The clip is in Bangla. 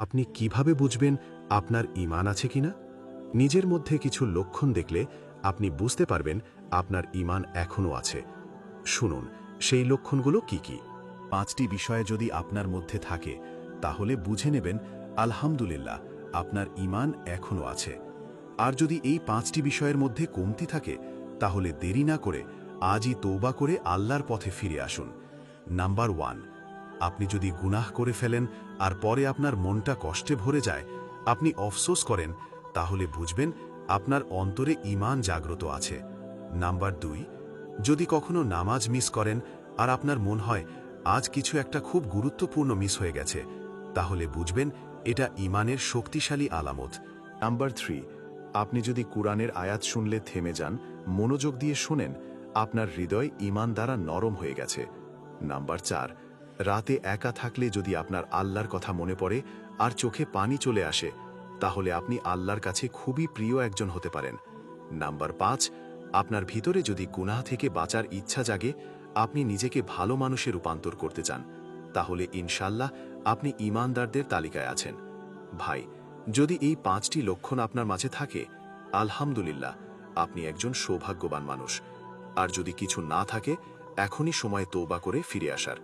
আপনি কিভাবে বুঝবেন আপনার ঈমান আছে কিনা? নিজের মধ্যে কিছু লক্ষণ দেখলে আপনি বুঝতে পারবেন আপনার ঈমান এখনও আছে। শুনুন, সেই লক্ষণগুলো কি কি? 5টি বিষয়ে যদি আপনার মধ্যে থাকে তাহলে বুঝে নেবেন আলহামদুলিল্লাহ আপনার ঈমান এখনও আছে। আর যদি এই 5টি বিষয়ের মধ্যে কমতি থাকে তাহলে দেরি না করে আজই তওবা করে আল্লাহর পথে ফিরে আসুন। নাম্বার 1, আপনি যদি গুনাহ করে ফেলেন আর পরে আপনার মনটা কষ্টে ভরে যায়, আপনি আফসোস করেন, তাহলে বুঝবেন আপনার অন্তরে ঈমান জাগ্রত আছে। নাম্বার 2, যদি কখনো নামাজ মিস করেন আর আপনার মন হয় আজ কিছু একটা খুব গুরুত্বপূর্ণ মিস হয়ে গেছে, তাহলে বুঝবেন এটা ঈমানের শক্তিশালী আলামত। নাম্বার 3, আপনি যদি কুরআনের আয়াত শুনলে থেমে যান, মনোযোগ দিয়ে শুনেন, আপনার হৃদয় ঈমান দ্বারা নরম হয়ে গেছে। নাম্বার 4, রাতে একা থাকলে যদি আপনার আল্লাহর কথা মনে পড়ে আর চোখে পানি চলে আসে, তাহলে আপনি আল্লাহর কাছে খুবই প্রিয় একজন হতে পারেন। নাম্বার 5, আপনার ভিতরে যদি গুনাহ থেকে বাঁচার ইচ্ছা জাগে, আপনি নিজেকে ভালো মানুষে রূপান্তর করতে চান, তাহলে ইনশাল্লাহ আপনি ঈমানদারদের তালিকায় আছেন। ভাই, যদি এই 5টি লক্ষণ আপনার মাঝে থাকে, আলহামদুলিল্লাহ আপনি একজন সৌভাগ্যবান মানুষ। আর যদি কিছু না থাকে, এখনই সময় তওবা করে ফিরে আসার।